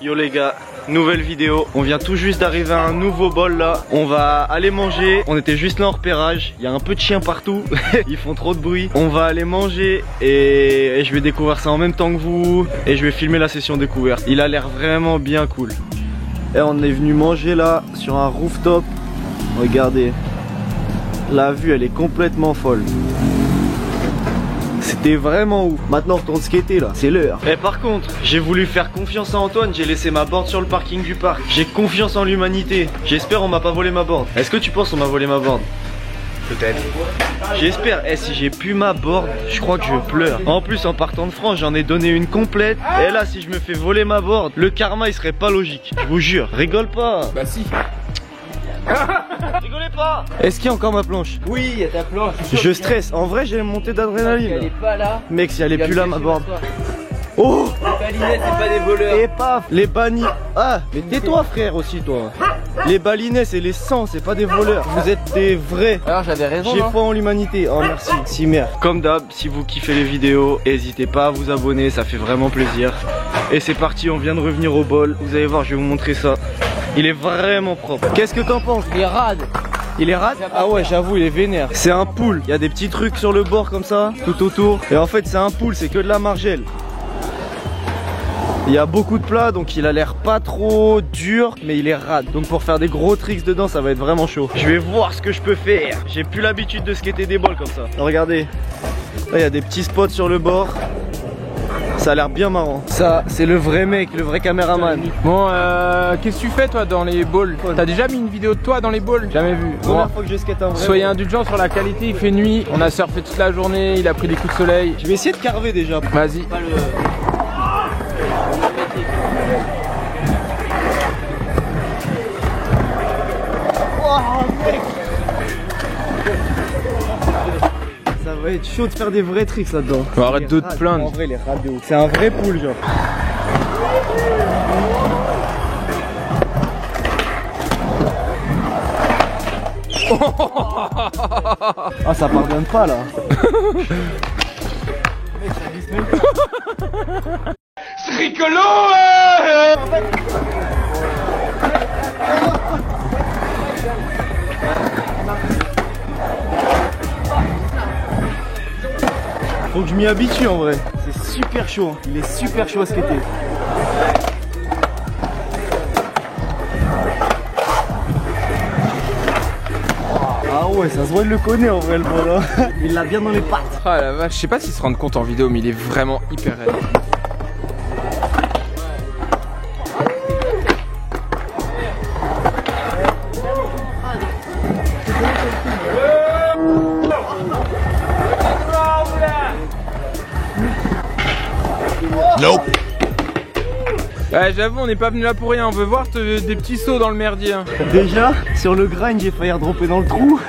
Yo les gars, nouvelle vidéo. On vient tout juste d'arriver à un nouveau bol là. On va aller manger. On était juste là en repérage. Il y a un peu de chiens partout. Ils font trop de bruit. On va aller manger et je vais découvrir ça en même temps que vous. Et je vais filmer la session découverte. Il a l'air vraiment bien cool. Et on est venu manger là sur un rooftop. Regardez. La vue elle est complètement folle. C'était vraiment ouf. Maintenant on retourne skater là, c'est l'heure. Et par contre, j'ai voulu faire confiance à Antoine. J'ai laissé ma board sur le parking du parc. J'ai confiance en l'humanité. J'espère on m'a pas volé ma board. Est-ce que tu penses on m'a volé ma board? Peut-être. J'espère. Et si j'ai plus ma board, je crois que je pleure. En plus en partant de France j'en ai donné une complète. Et là si je me fais voler ma board, le karma il serait pas logique. Je vous jure. Rigole pas. Bah si. Rigolez pas. Est-ce qu'il y a encore ma planche? Oui, il y a ta planche. Je stresse. En vrai j'ai une montée d'adrénaline. Elle est pas là. Mec si elle est plus là ma board. Oh! Les balinets c'est pas des voleurs. Et paf! Les bannis. Ah! Mais tais-toi frère aussi toi. Les balinets c'est les 100, c'est pas des voleurs. Vous êtes des vrais. Alors j'avais raison. J'ai foi en l'humanité. Oh merci. Si merde. Comme d'hab, si vous kiffez les vidéos, n'hésitez pas à vous abonner, ça fait vraiment plaisir. Et c'est parti, on vient de revenir au bol. Vous allez voir, je vais vous montrer ça. Il est vraiment propre. Qu'est-ce que t'en penses? Il est rade. Il est rade? Ah ouais, j'avoue, il est vénère. C'est un pool. Il y a des petits trucs sur le bord comme ça, tout autour. Et en fait, c'est un pool, c'est que de la margelle. Il y a beaucoup de plats, donc il a l'air pas trop dur, mais il est rade. Donc pour faire des gros tricks dedans, ça va être vraiment chaud. Je vais voir ce que je peux faire. J'ai plus l'habitude de skater des bols comme ça. Regardez, là il y a des petits spots sur le bord. Ça a l'air bien marrant. Ça, c'est le vrai mec, le vrai caméraman. Bon, qu'est-ce que tu fais toi dans les balls? T'as déjà mis une vidéo de toi dans les balls? Jamais vu. Première fois que je skate en vrai. Soyez indulgents sur la qualité, il fait nuit. On a surfé toute la journée, il a pris des coups de soleil. Je vais essayer de carver déjà. Vas-y. Ça va être chaud de faire des vrais tricks là-dedans. Bon, arrête de te plaindre. En vrai, les rades de ouf. C'est un vrai pool, genre. Ah, ça pardonne pas là. C'est rigolo Faut que je m'y habitue en vrai. C'est super chaud. Il est super chaud à skater. Ah ouais, ça se voit, il le connaît en vrai le bol là. Il l'a bien dans les pattes. Ah la vache, je sais pas s'ils se rendent compte en vidéo, mais il est vraiment hyper raide. Nope. Ouais, j'avoue, on n'est pas venu là pour rien, on veut voir des petits sauts dans le merdier. Hein. Déjà, sur le grind, j'ai failli redropper dans le trou.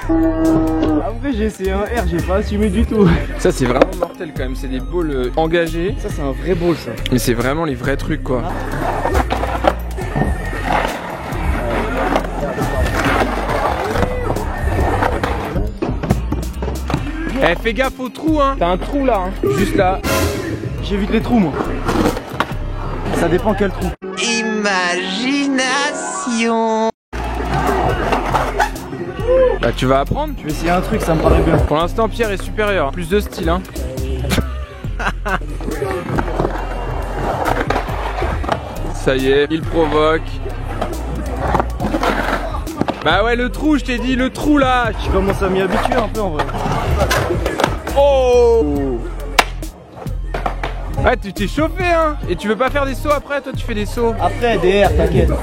Après, j'ai essayé un R, j'ai pas assumé du tout. Ça, c'est vraiment mortel quand même, c'est des balls engagés. Ça, c'est un vrai ball ça. Mais c'est vraiment les vrais trucs quoi. Eh, fais gaffe au trou hein. T'as un trou là, hein. Juste là. J'évite les trous moi. Ça dépend quel trou. Imagination. Bah tu vas apprendre. Je vais essayer un truc, ça me paraît bien. Pour l'instant Pierre est supérieur. Plus de style hein. Ça y est, il provoque. Bah ouais le trou, je t'ai dit le trou là. Je commence à m'y habituer un peu en vrai. Oh. Ouais tu t'es chauffé hein. Et tu veux pas faire des sauts après? Toi tu fais des sauts. Après des R, t'inquiète.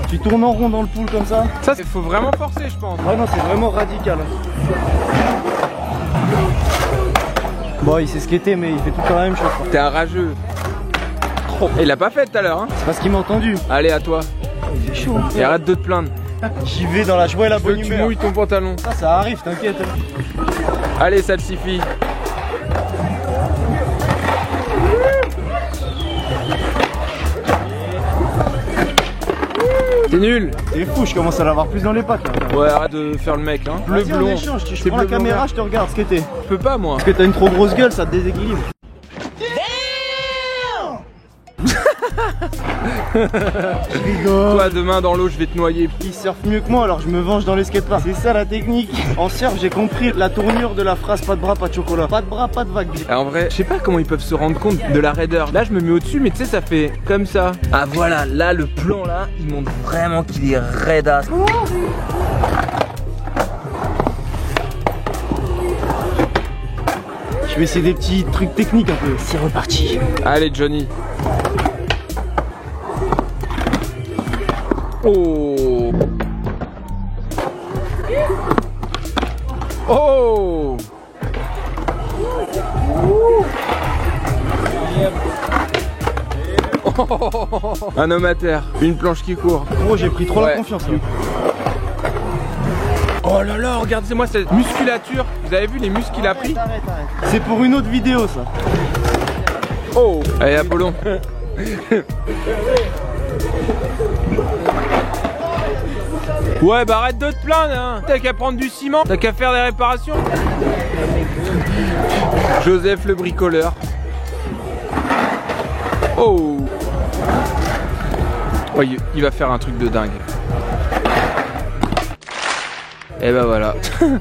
Tu tournes en rond dans le pool comme ça. Ça il faut vraiment forcer je pense. Ouais non c'est vraiment radical. Bon il sait skater mais il fait tout le temps la même chose. T'es un rageux. Oh. Il l'a pas fait tout à l'heure hein. C'est parce qu'il m'a entendu. Allez à toi. Il fait chaud. Et arrête de te plaindre. J'y vais dans la joie et la Je veux bonne que tu humeur. mouilles ton pantalon. Ça arrive, t'inquiète. Allez ça te suffit. T'es nul. T'es fou, je commence à l'avoir plus dans les pattes là. Ouais, arrête de faire le mec, hein. Bleu Vas-y, on blond. échange, je T'es prends la bleu, blond, caméra, vert. je te regarde ce que t'es. Je peux pas, moi. Parce que t'as une trop grosse gueule, ça te déséquilibre. Je rigole. Toi, demain dans l'eau, je vais te noyer. Il surfe mieux que moi, alors je me venge dans les skateparks. C'est ça la technique. En surf, j'ai compris la tournure de la phrase pas de bras, pas de chocolat. Pas de bras, pas de vague. En vrai, je sais pas comment ils peuvent se rendre compte de la raideur. Là, je me mets au-dessus, mais tu sais, ça fait comme ça. Ah voilà, là le plan là, il montre vraiment qu'il est raidasse. Je vais essayer des petits trucs techniques un peu. C'est reparti. Allez, Johnny. Oh. Oh. Un homme à terre, une planche qui court. Gros, j'ai pris trop Ouais. la confiance là. Oh là là, regardez-moi cette musculature. Vous avez vu les muscles qu'il a pris? Arrête. C'est pour une autre vidéo ça. Oh. Allez, Apollon. Ouais, bah arrête de te plaindre, hein. T'as qu'à prendre du ciment, t'as qu'à faire des réparations. Joseph le bricoleur. Oh. Oh, il va faire un truc de dingue. Et bah voilà.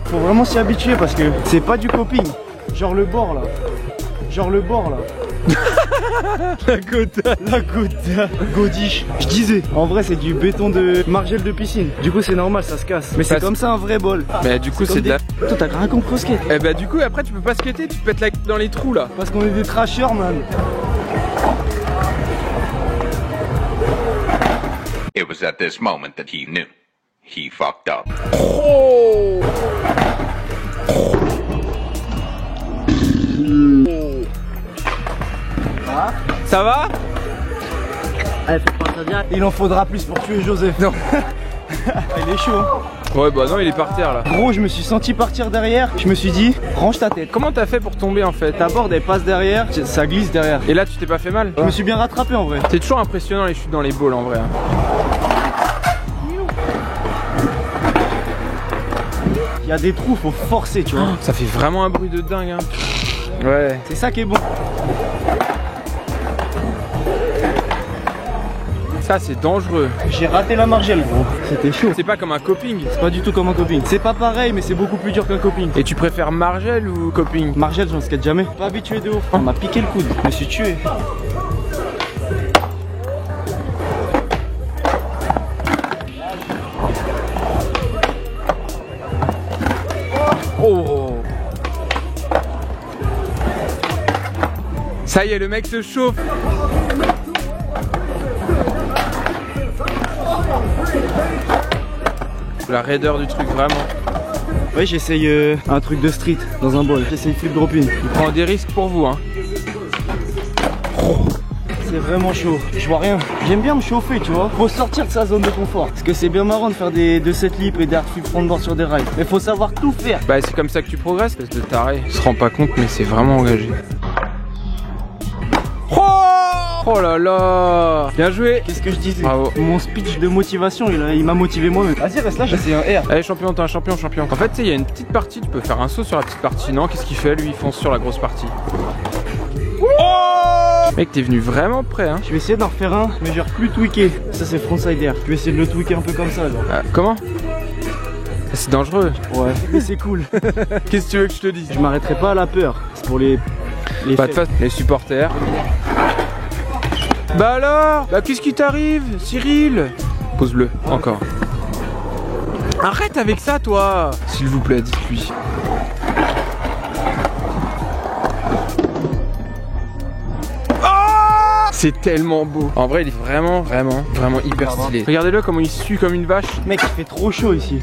Faut vraiment s'y habituer parce que c'est pas du coping. Genre le bord là. La gota. La goutte, godiche. Je disais, en vrai c'est du béton de margelle de piscine. Du coup c'est normal, ça se casse. Mais c'est Parce- comme ça un vrai bol. Mais du coup, Comme c'est de la. Toi t'as rien compris au skate. Et bah du coup, après, tu peux pas skater, tu te pètes la dans les trous là. Parce qu'on est des trashers man. It was at this moment that he knew. He fucked up. Oh. Ça va? Allez, fais pas ça bien. Il en faudra plus pour tuer Joseph. Non. Il est chaud hein. Ouais, bah non, il est par terre là. Gros, je me suis senti partir derrière. Je me suis dit, range ta tête. Comment t'as fait pour tomber en fait? Ta board elle passe derrière, ça glisse derrière. Et là, tu t'es pas fait mal? Je me suis bien rattrapé en vrai. C'est toujours impressionnant les chutes dans les balls en vrai. Hein. Il y a des trous, faut forcer, tu vois. Ça fait vraiment un bruit de dingue. Hein. Ouais. C'est ça qui est bon. Ça, c'est dangereux. J'ai raté la margelle, gros. C'était chaud. C'est pas comme un coping. C'est pas du tout comme un coping. C'est pas pareil, mais c'est beaucoup plus dur qu'un coping. Et tu préfères margelle ou coping? Margelle, j'en skate jamais. Pas habitué de ouf. On m'a piqué le coude. Je me suis tué. Oh. Ça y est, le mec se chauffe. La raideur du truc, vraiment. Ouais, j'essaye un truc de street dans un bol. J'essaye flip drop in. Il prend des risques pour vous, hein. C'est vraiment chaud. Je vois rien. J'aime bien me chauffer, tu vois. Faut sortir de sa zone de confort. Parce que c'est bien marrant de faire des 2-7 lips et des hard flip frontboard sur des rails. Mais faut savoir tout faire. Bah, c'est comme ça que tu progresses, espèce de taré. Il se rend pas compte, mais c'est vraiment engagé. Oh là là. Bien joué. Qu'est-ce que je disais? Bravo. Mon speech de motivation, il m'a motivé moi-même. Vas-y, reste là, j'essaie un R. Allez, champion, t'es un champion. En fait, tu sais, il y a une petite partie, tu peux faire un saut sur la petite partie. Non, qu'est-ce qu'il fait? Lui, il fonce sur la grosse partie. Oh mec, t'es venu vraiment prêt, hein. Je vais essayer d'en refaire un, mais genre plus tweaké. Ça, c'est frontside air. Je vais essayer de le tweaker un peu comme ça, genre. Comment? C'est dangereux. Ouais, mais c'est cool. Qu'est-ce que tu veux que je te dise? Je m'arrêterai pas à la peur. C'est pour les Pas de face, les supporters. Bah alors? Bah qu'est-ce qui t'arrive, Cyril? Pose-le, encore. Arrête avec ça, toi. S'il vous plaît, dites-lui. C'est tellement beau. En vrai, il est vraiment hyper stylé. Regardez-le comment il sue comme une vache. Mec, il fait trop chaud ici.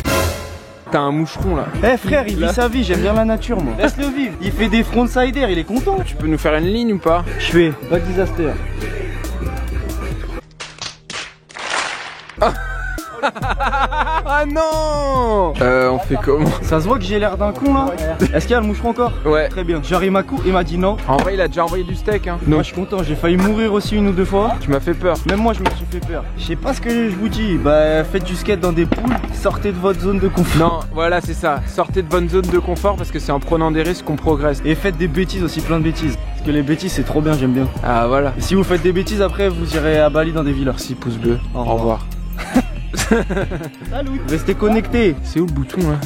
T'as un moucheron là. Eh frère, il vit sa vie, j'aime bien la nature moi. Laisse-le vivre. Il fait des frontside air, il est content. Tu peux nous faire une ligne ou pas? Je fais back disaster. Ah non. On fait comment? Ça se voit que j'ai l'air d'un con là. Est-ce qu'il y a le moucheron encore? Ouais. Très bien. Genre il m'a dit non. En vrai, il a déjà envoyé du steak, hein. Moi je suis content, j'ai failli mourir aussi une ou deux fois. Tu m'as fait peur. Même moi je me suis fait peur. Je sais pas ce que je vous dis. Bah faites du skate dans des poules, sortez de votre zone de confort. Non, voilà, c'est ça. Sortez de votre zone de confort parce que c'est en prenant des risques qu'on progresse. Et faites des bêtises aussi, plein de bêtises. Parce que les bêtises c'est trop bien, j'aime bien. Ah voilà. Et si vous faites des bêtises après vous irez à Bali dans des villas. Merci, pouce bleu. Au Au revoir. Salut. Restez connectés. C'est où le bouton là?